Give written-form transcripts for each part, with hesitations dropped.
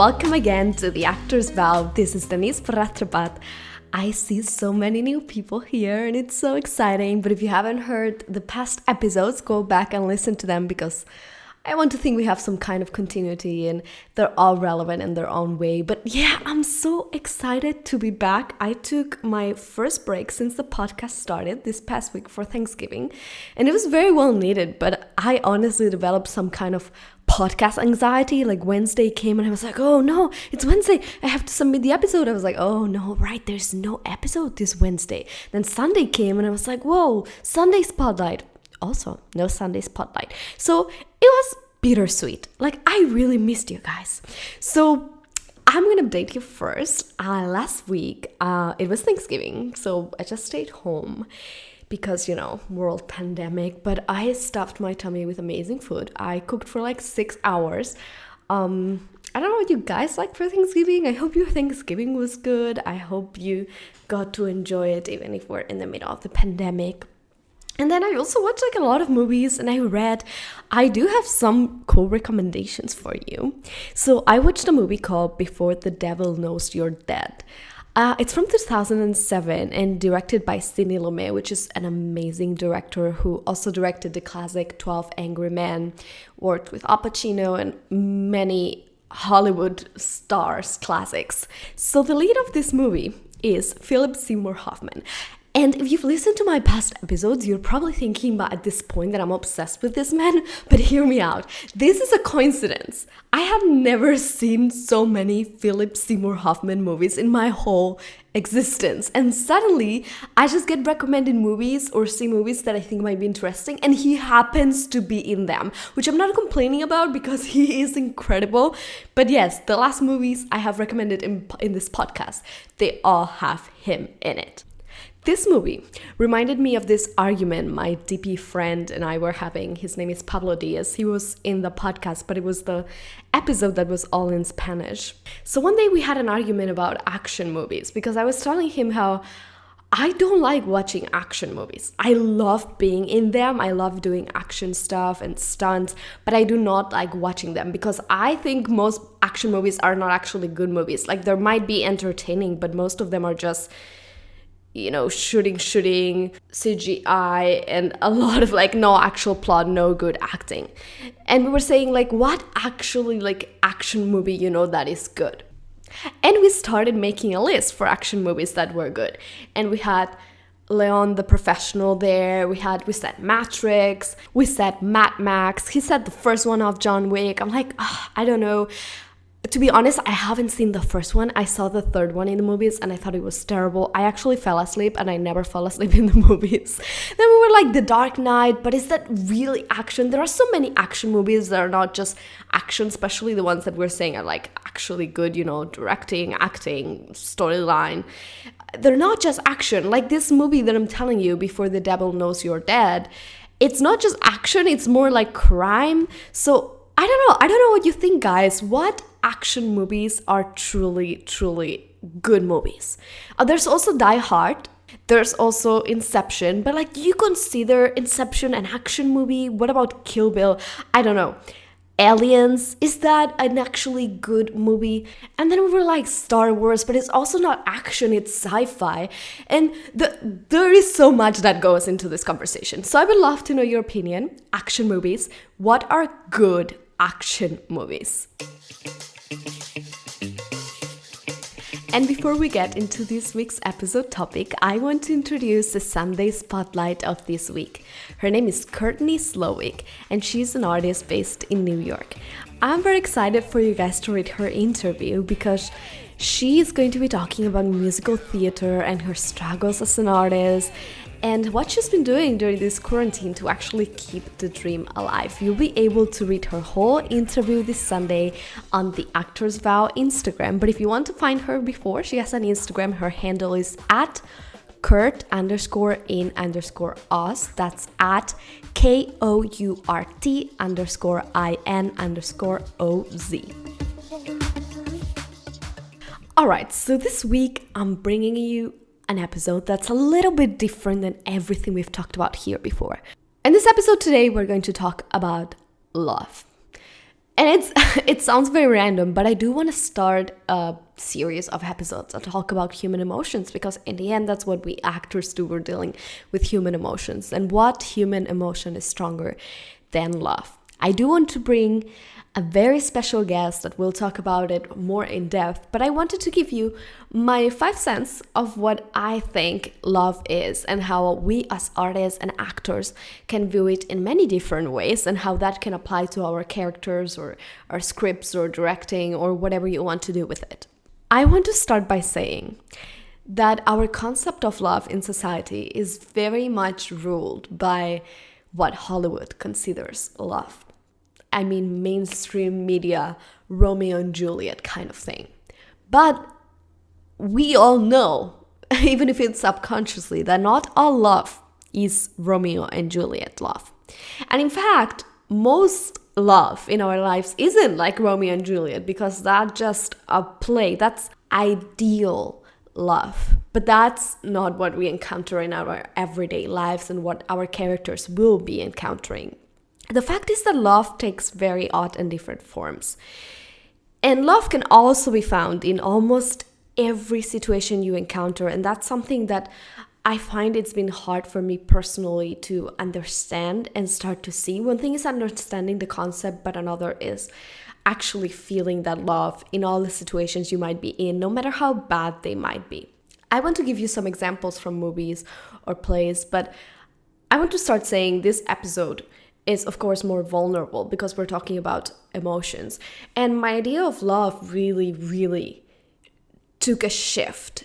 welcome again to The Actor's Vow. This is Denise. I see so many new people here and it's so exciting. But if you haven't heard the past episodes, go back and listen to them because I want to think we have some kind of continuity and they're all relevant in their own way. But yeah, I'm so excited to be back. I took my first break since the podcast started this past week for Thanksgiving, and it was very well needed, but I honestly developed some kind of podcast anxiety. Like Wednesday came and I was like, oh no, it's Wednesday, I have to submit the episode. I was like, oh no, right, there's no episode this Wednesday. Then Sunday came and I was like, whoa, Sunday spotlight. Also, no Sunday spotlight. So it was bittersweet. Like, I really missed you guys. So I'm gonna update you first. Last week, it was Thanksgiving, so I just stayed home because, world pandemic, but I stuffed my tummy with amazing food. I cooked for like 6 hours. I don't know what you guys like for Thanksgiving. I hope your Thanksgiving was good. I hope you got to enjoy it even if we're in the middle of the pandemic. And then I also watched like a lot of movies and I do have some cool recommendations for you. So I watched a movie called Before the Devil Knows You're Dead. It's from 2007 and directed by Sidney Lumet, which is an amazing director who also directed the classic 12 Angry Men, worked with Al Pacino and many Hollywood stars classics. So the lead of this movie is Philip Seymour Hoffman. And if you've listened to my past episodes, you're probably thinking at this point that I'm obsessed with this man, but hear me out. This is a coincidence. I have never seen so many Philip Seymour Hoffman movies in my whole existence. And suddenly, I just get recommended movies or see movies that I think might be interesting, and he happens to be in them, which I'm not complaining about because he is incredible. But yes, the last movies I have recommended in this podcast, they all have him in it. This movie reminded me of this argument my DP friend and I were having. His name is Pablo Diaz. He was in the podcast, but it was the episode that was all in Spanish. So one day we had an argument about action movies because I was telling him how I don't like watching action movies. I love being in them. I love doing action stuff and stunts, but I do not like watching them because I think most action movies are not actually good movies. Like, there might be entertaining, but most of them are just shooting, CGI, and a lot of like no actual plot, no good acting. And we were saying like, what actually like action movie, that is good? And we started making a list for action movies that were good. And we had Leon the Professional there. We said Matrix. We said Mad Max. He said the first one of John Wick. I'm like, I don't know. To be honest, I haven't seen the first one. I saw the third one in the movies and I thought it was terrible. I actually fell asleep and I never fall asleep in the movies. Then we were like The Dark Knight, but is that really action? There are so many action movies that are not just action, especially the ones that we're saying are like actually good, directing, acting, storyline. They're not just action. Like this movie that I'm telling you, Before the Devil Knows You're Dead, it's not just action, it's more like crime. So I don't know what you think, guys. What action movies are truly good movies? There's also Die Hard. There's also Inception. But like, do you consider Inception an action movie? What about Kill Bill? I don't know. Aliens, is that an actually good movie? And then we were like Star Wars, but it's also not action, it's sci-fi. And there is so much that goes into this conversation. So I would love to know your opinion. Action movies. What are good action movies? And before we get into this week's episode topic, I want to introduce the Sunday spotlight of this week. Her name is Kourtney Slowik, and she's an artist based in New York. I'm very excited for you guys to read her interview because she is going to be talking about musical theater and her struggles as an artist and what she's been doing during this quarantine to actually keep the dream alive. You'll be able to read her whole interview this Sunday on the Actor's Vow Instagram. But if you want to find her before, she has an Instagram. her handle is at Kourt_in_us. That's at KOURT_IN_OZ. Alright, so this week I'm bringing you an episode that's a little bit different than everything we've talked about here before. In this episode today, we're going to talk about love. And it sounds very random, but I do want to start a series of episodes that talk about human emotions, because in the end, that's what we actors do. We're dealing with human emotions, and what human emotion is stronger than love. I do want to bring a very special guest that will talk about it more in depth, but I wanted to give you my 5 cents of what I think love is and how we as artists and actors can view it in many different ways, and how that can apply to our characters or our scripts or directing or whatever you want to do with it. I want to start by saying that our concept of love in society is very much ruled by what Hollywood considers love. I mean, mainstream media, Romeo and Juliet kind of thing. But we all know, even if it's subconsciously, that not all love is Romeo and Juliet love. And in fact, most love in our lives isn't like Romeo and Juliet, because that's just a play. That's ideal love. But that's not what we encounter in our everyday lives and what our characters will be encountering. The fact is that love takes very odd and different forms. And love can also be found in almost every situation you encounter. And that's something that I find it's been hard for me personally to understand and start to see. One thing is understanding the concept, but another is actually feeling that love in all the situations you might be in, no matter how bad they might be. I want to give you some examples from movies or plays, but I want to start saying this episode is of course more vulnerable because we're talking about emotions. And my idea of love really took a shift,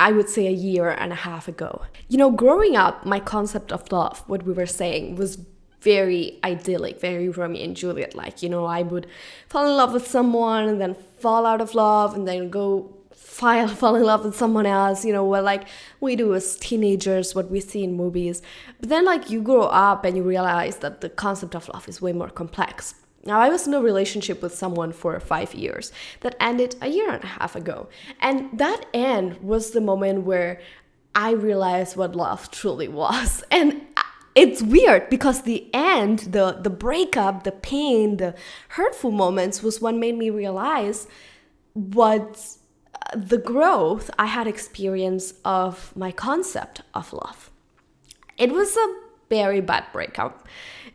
I would say 1.5 years ago. You know, growing up, my concept of love, what we were saying, was very idyllic, very Romeo and Juliet like. You know, I would fall in love with someone and then fall out of love and then go fall in love with someone else, you know, what like we do as teenagers, what we see in movies. But then like you grow up and you realize that the concept of love is way more complex. Now, I was in a relationship with someone for 5 years that ended 1.5 years ago. And that end was the moment where I realized what love truly was. And it's weird because the end, the breakup, the pain, the hurtful moments was what made me realize what the growth I had experienced of my concept of love. It was a very bad breakup,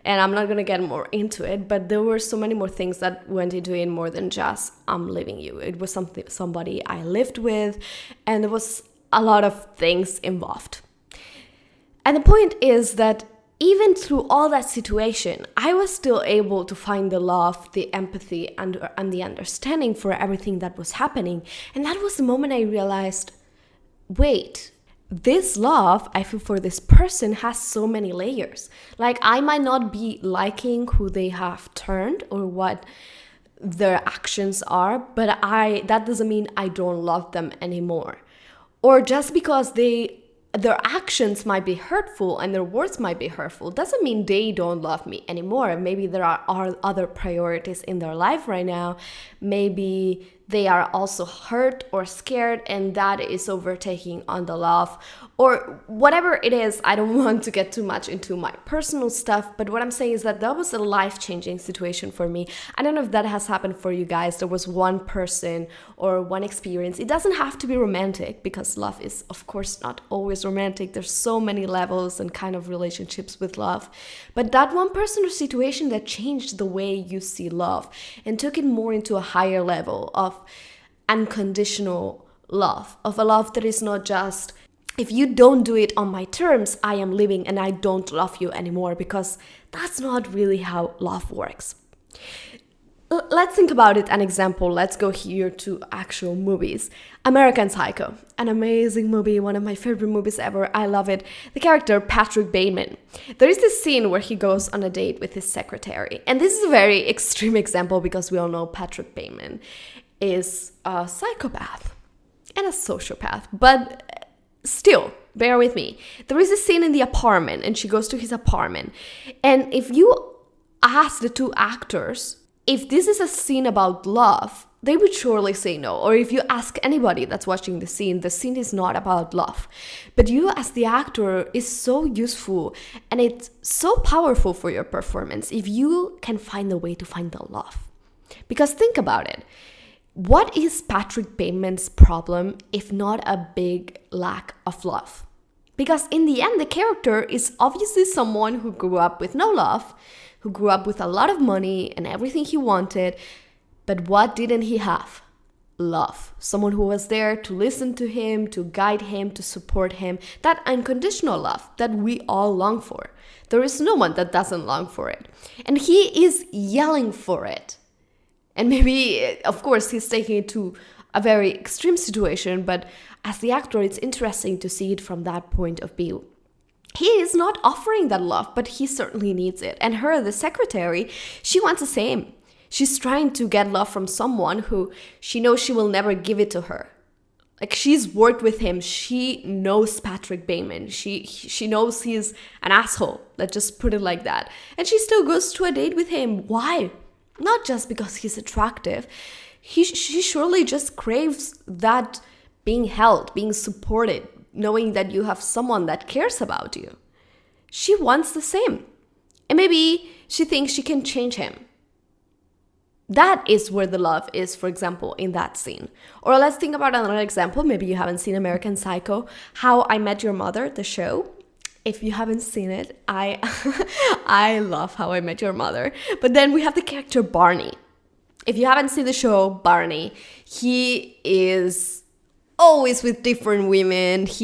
and I'm not going to get more into it, but there were so many more things that went into it more than just I'm leaving you. It was somebody I lived with, and there was a lot of things involved. And the point is that even through all that situation, I was still able to find the love, the empathy, and the understanding for everything that was happening. And that was the moment I realized, wait, this love I feel for this person has so many layers. Like, I might not be liking who they have turned or what their actions are, but that doesn't mean I don't love them anymore. Or just because their actions might be hurtful and their words might be hurtful doesn't mean they don't love me anymore. Maybe there are other priorities in their life right now. Maybe they are also hurt or scared, and that is overtaking on the love, or whatever it is. I don't want to get too much into my personal stuff, but what I'm saying is that was a life-changing situation for me. I don't know if that has happened for you guys. There was one person or one experience. It doesn't have to be romantic, because love is of course not always romantic. There's so many levels and kind of relationships with love, but that one person or situation that changed the way you see love and took it more into a higher level of unconditional love, of a love that is not just, if you don't do it on my terms, I am leaving and I don't love you anymore, because that's not really how love works. Let's think about it, an example. Let's go here to actual movies. American Psycho, an amazing movie, one of my favorite movies ever. I love it. The character Patrick Bateman. There is this scene where he goes on a date with his secretary. And this is a very extreme example because we all know Patrick Bateman is a psychopath and a sociopath. But still, bear with me. There is a scene in the apartment and she goes to his apartment. And if you ask the two actors if this is a scene about love, they would surely say no. Or if you ask anybody that's watching the scene is not about love. But you as the actor is so useful and it's so powerful for your performance if you can find a way to find the love. Because think about it. What is Patrick Bateman's problem if not a big lack of love? Because in the end, the character is obviously someone who grew up with no love, who grew up with a lot of money and everything he wanted. But what didn't he have? Love. Someone who was there to listen to him, to guide him, to support him. That unconditional love that we all long for. There is no one that doesn't long for it. And he is yelling for it. And maybe, of course, he's taking it to a very extreme situation, but as the actor, it's interesting to see it from that point of view. He is not offering that love, but he certainly needs it. And her, the secretary, she wants the same. She's trying to get love from someone who she knows she will never give it to her. Like, she's worked with him. She knows Patrick Bateman. She knows he's an asshole. Let's just put it like that. And she still goes to a date with him. Why? Not just because he's attractive. She surely just craves that being held, being supported, knowing that you have someone that cares about you. She wants the same. And maybe she thinks she can change him. That is where the love is, for example, in that scene. Or let's think about another example. Maybe you haven't seen American Psycho, How I Met Your Mother, the show. If you haven't seen it, I love How I Met Your Mother. But then we have the character Barney. If you haven't seen the show, Barney, he is always with different women. It's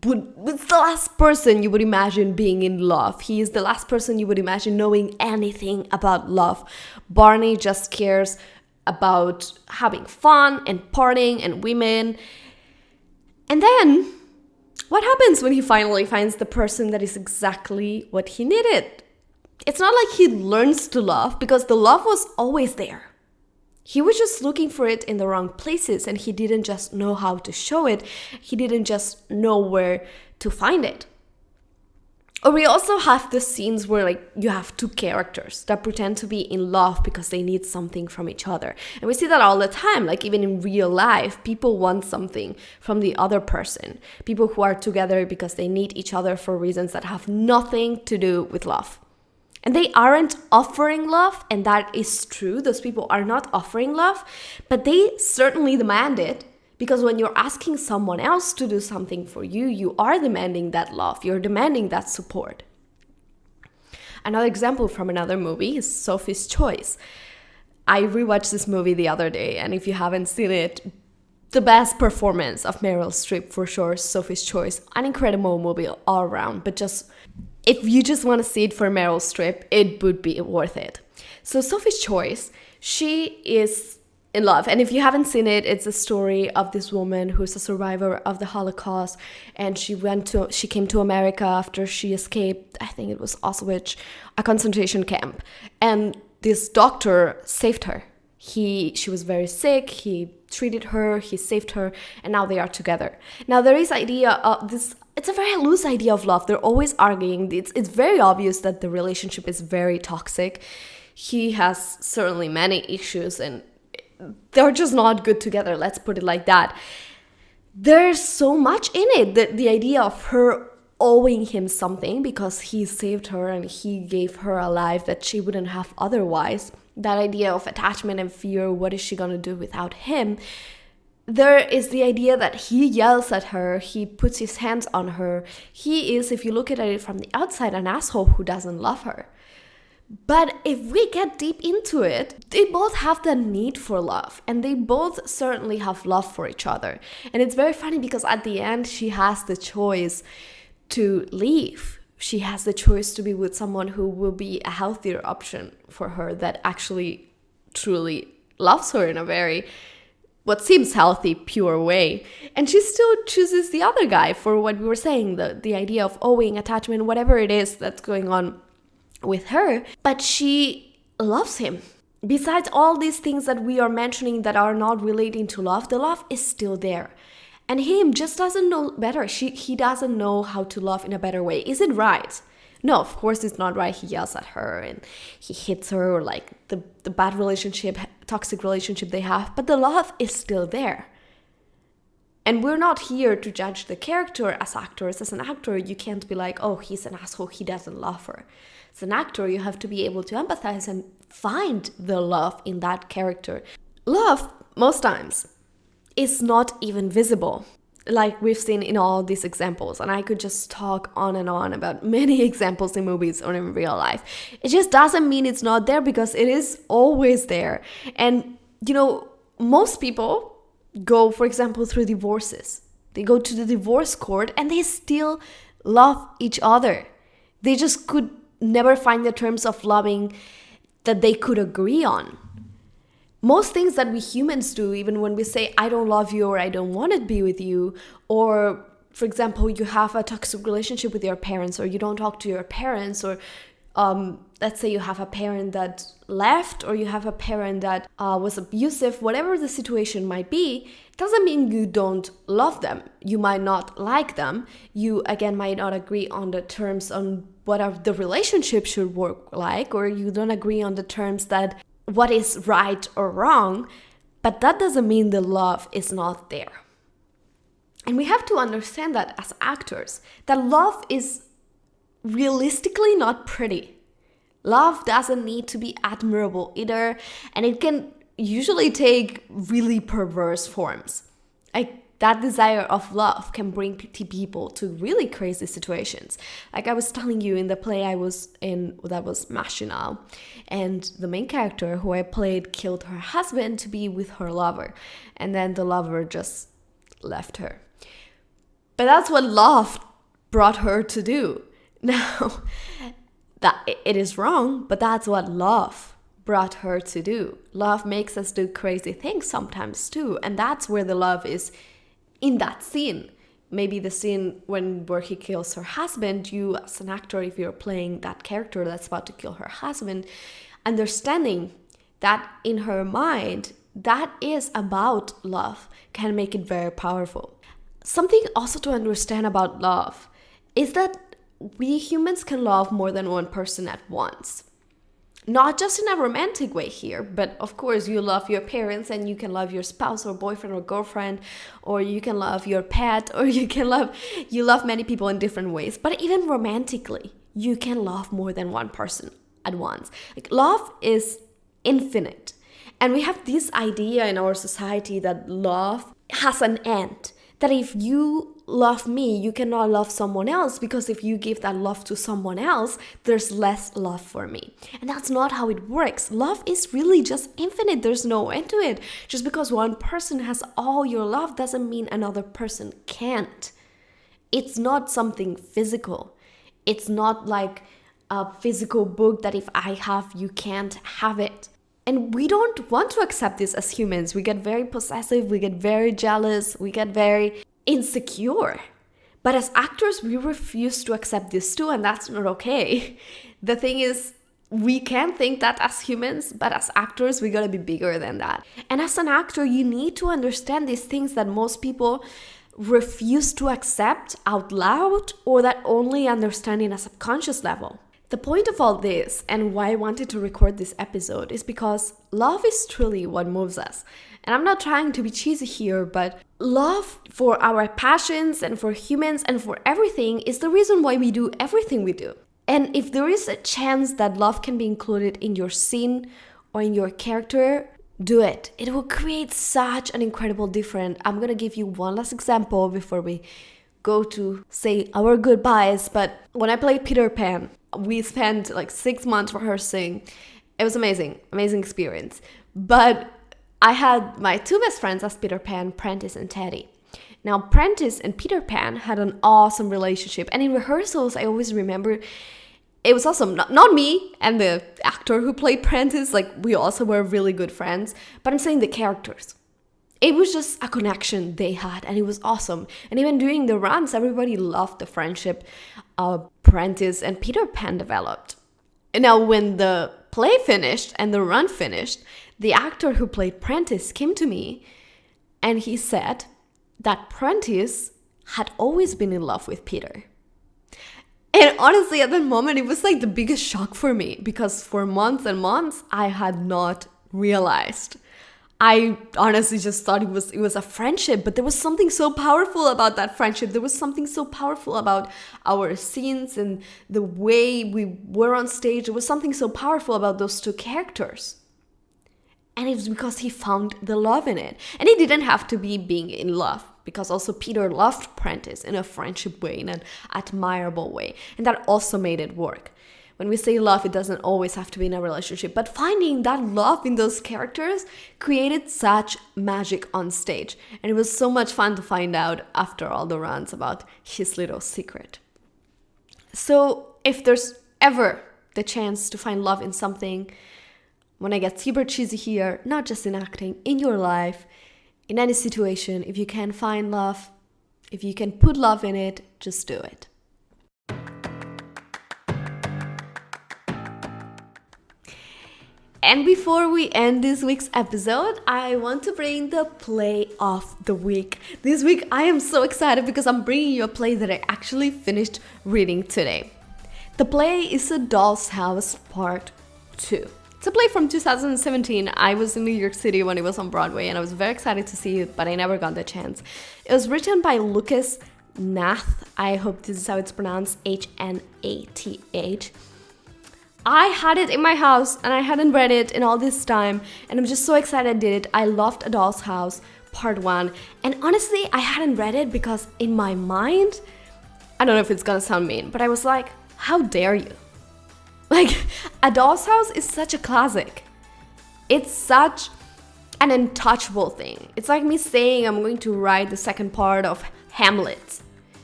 the last person you would imagine being in love. He is the last person you would imagine knowing anything about love. Barney just cares about having fun and partying and women. And then, what happens when he finally finds the person that is exactly what he needed? It's not like he learns to love, because the love was always there. He was just looking for it in the wrong places, and he didn't just know how to show it. He didn't just know where to find it. Or we also have the scenes where you have two characters that pretend to be in love because they need something from each other. And we see that all the time, even in real life, people want something from the other person. People who are together because they need each other for reasons that have nothing to do with love. And they aren't offering love, and that is true. Those people are not offering love, but they certainly demand it, because when you're asking someone else to do something for you, you are demanding that love. You're demanding that support. Another example from another movie is Sophie's Choice. I rewatched this movie the other day, and if you haven't seen it, the best performance of Meryl Streep for sure, Sophie's Choice. An incredible movie all around, but if you just want to see it for Meryl Streep, it would be worth it. So Sophie's Choice, she is in love. And if you haven't seen it, it's a story of this woman who's a survivor of the Holocaust. And she came to America after she escaped, I think it was Auschwitz, a concentration camp. And this doctor saved her. She was very sick. He treated her. He saved her. And now they are together. Now there is idea of this. It's a very loose idea of love. They're always arguing. It's very obvious that the relationship is very toxic. He has certainly many issues and they're just not good together. Let's put it like that. There's so much in it. The idea of her owing him something because he saved her and he gave her a life that she wouldn't have otherwise. That idea of attachment and fear. What is she going to do without him? There is the idea that he yells at her, he puts his hands on her. He is, if you look at it from the outside, an asshole who doesn't love her. But if we get deep into it, they both have the need for love, and they both certainly have love for each other. And it's very funny because at the end, she has the choice to leave. She has the choice to be with someone who will be a healthier option for her, that actually truly loves her in a very what seems healthy, pure way. And she still chooses the other guy for what we were saying, the idea of owing, attachment, whatever it is that's going on with her. But she loves him. Besides all these things that we are mentioning that are not relating to love, the love is still there. And him just doesn't know better. He doesn't know how to love in a better way. Is it right? No, of course it's not right. He yells at her and he hits her, or the bad relationship, toxic relationship they have. But the love is still there. And we're not here to judge the character as actors. As an actor, you can't be like, oh, he's an asshole, he doesn't love her. As an actor, you have to be able to empathize and find the love in that character. Love, most times, is not even visible, like we've seen in all these examples. And I could just talk on and on about many examples in movies or in real life. It just doesn't mean it's not there, because it is always there. And, most people go, for example, through divorces. They go to the divorce court and they still love each other. They just could never find the terms of loving that they could agree on. Most things that we humans do, even when we say, I don't love you, or I don't want to be with you, or, for example, you have a toxic relationship with your parents, or you don't talk to your parents, or let's say you have a parent that left, or you have a parent that was abusive, whatever the situation might be, doesn't mean you don't love them. You might not like them. You, again, might not agree on the terms on what the relationship should work like, or you don't agree on the terms that what is right or wrong, but that doesn't mean the love is not there. And we have to understand that as actors, that love is realistically not pretty. Love doesn't need to be admirable either, and it can usually take really perverse forms. Like, that desire of love can bring people to really crazy situations. Like I was telling you in the play I was in, that was Machinal, and the main character who I played killed her husband to be with her lover, and then the lover just left her. But that's what love brought her to do. Now, that it is wrong, but that's what love brought her to do. Love makes us do crazy things sometimes too, and that's where the love is in that scene. Maybe the scene where he kills her husband, you as an actor, if you're playing that character that's about to kill her husband, understanding that in her mind, that is about love, can make it very powerful. Something also to understand about love is that we humans can love more than one person at once. Not just in a romantic way here, but of course you love your parents and you can love your spouse or boyfriend or girlfriend, or you can love your pet, or you love many people in different ways. But even romantically, you can love more than one person at once. Like, love is infinite. And we have this idea in our society that love has an end. That if you love me, you cannot love someone else, because if you give that love to someone else, there's less love for me. And that's not how it works. Love is really just infinite. There's no end to it. Just because one person has all your love doesn't mean another person can't. It's not something physical. It's not like a physical book that if I have, you can't have it. And we don't want to accept this as humans. We get very possessive, we get very jealous, we get very insecure. But as actors, we refuse to accept this too, and that's not okay. The thing is, we can think that as humans, but as actors, we gotta be bigger than that. And as an actor, you need to understand these things that most people refuse to accept out loud, or that only understand in a subconscious level. The point of all this, and why I wanted to record this episode, is because love is truly what moves us. And I'm not trying to be cheesy here, but love for our passions and for humans and for everything is the reason why we do everything we do. And if there is a chance that love can be included in your scene or in your character, do it. It will create such an incredible difference. I'm gonna give you one last example before we go to say our goodbyes. But when I played Peter Pan, we spent like 6 months rehearsing. It was amazing experience. But I had my two best friends as Peter Pan, Prentice and Teddy. Now, Prentice and Peter Pan had an awesome relationship. And in rehearsals, I always remember it was awesome. Not me and the actor who played Prentice. Like, we also were really good friends. But I'm saying the characters. It was just a connection they had, and it was awesome. And even during the runs, everybody loved the friendship Prentice and Peter Pan developed. And now, when the play finished and the run finished, the actor who played Prentice came to me, and he said that Prentice had always been in love with Peter. And honestly, at that moment, it was like the biggest shock for me, because for months and months, I had not realized. I honestly just thought it was a friendship, but there was something so powerful about that friendship. There was something so powerful about our scenes and the way we were on stage. There was something so powerful about those two characters. And it was because he found the love in it. And it didn't have to be being in love, because also Peter loved Prentice in a friendship way, in an admirable way. And that also made it work. When we say love, it doesn't always have to be in a relationship, but finding that love in those characters created such magic on stage. And it was so much fun to find out after all the runs about his little secret. So if there's ever the chance to find love in something, when I get super cheesy here, not just in acting, in your life, in any situation, if you can find love, if you can put love in it, just do it. And before we end this week's episode, I want to bring the play of the week. This week, I am so excited because I'm bringing you a play that I actually finished reading today. The play is A Doll's House Part 2. It's a play from 2017. I was in New York City when it was on Broadway, and I was very excited to see it, but I never got the chance. It was written by Hnath. I hope this is how it's pronounced, Hnath. I had it in my house and I hadn't read it in all this time, and I'm just so excited I did it. I loved A Doll's House Part 1, and honestly I hadn't read it because in my mind, I don't know if it's gonna sound mean, but I was like, how dare you? Like, A Doll's House is such a classic. It's such an untouchable thing. It's like me saying I'm going to write the second part of Hamlet.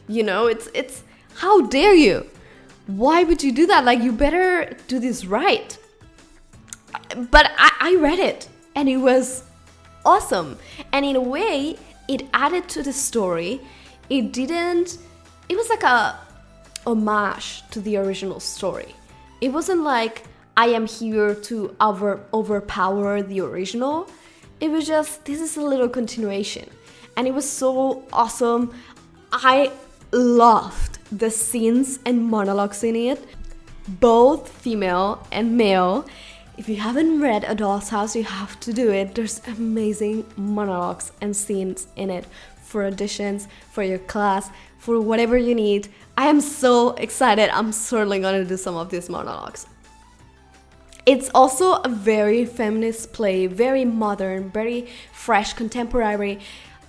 You know, it's how dare you? Why would you do that? Like, you better do this right. But I read it and it was awesome. And in a way, it added to the story. It was like a homage to the original story. It wasn't like I am here to overpower the original. It was just, this is a little continuation. And it was so awesome. I loved the scenes and monologues in it, both female and male. If you haven't read A Doll's House, you have to do it. There's amazing monologues and scenes in it for auditions, for your class, for whatever you need. I am so excited. I'm certainly gonna do some of these monologues. It's also a very feminist play, very modern, very fresh, contemporary,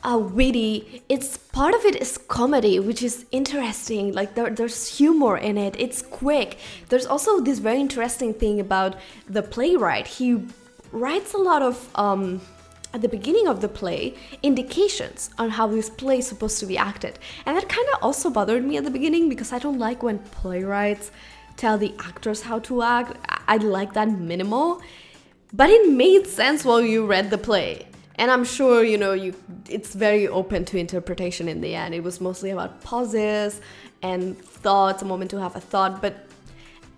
witty. It's part of it is comedy, which is interesting. Like there's humor in it. It's quick. There's also this very interesting thing about the playwright. He writes a lot of at the beginning of the play indications on how this play is supposed to be acted, and that kind of also bothered me at the beginning because I don't like when playwrights tell the actors how to act. I like that minimal, but it made sense while you read the play. And I'm sure, it's very open to interpretation in the end. It was mostly about pauses and thoughts, a moment to have a thought, but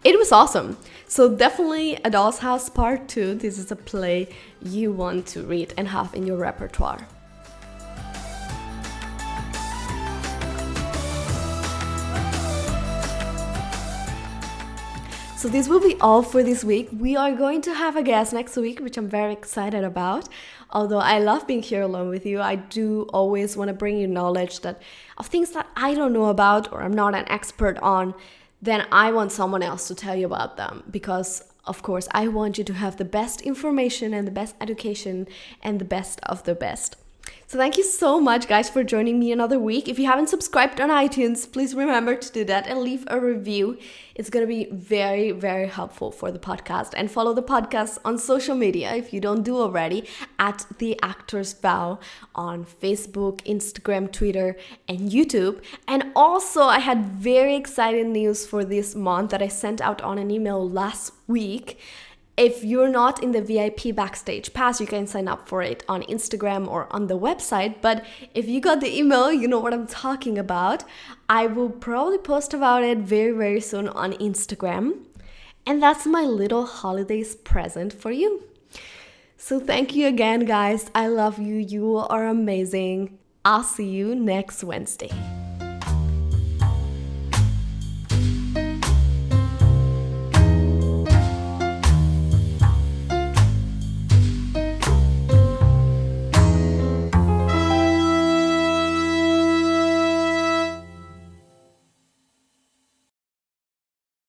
it was awesome. So definitely A Doll's House Part 2. This is a play you want to read and have in your repertoire. So this will be all for this week. We are going to have a guest next week, which I'm very excited about. Although I love being here alone with you, I do always want to bring you knowledge of things that I don't know about or I'm not an expert on. Then I want someone else to tell you about them because, of course, I want you to have the best information and the best education and the best of the best. So thank you so much, guys, for joining me another week. If you haven't subscribed on iTunes, please remember to do that and leave a review. It's going to be very, very helpful for the podcast. And follow the podcast on social media, if you don't do already, at The Actor's Vow on Facebook, Instagram, Twitter, and YouTube. And also, I had very exciting news for this month that I sent out on an email last week. If you're not in the VIP Backstage Pass, you can sign up for it on Instagram or on the website. But if you got the email, you know what I'm talking about. I will probably post about it very, very soon on Instagram. And that's my little holidays present for you. So thank you again, guys. I love you. You are amazing. I'll see you next Wednesday.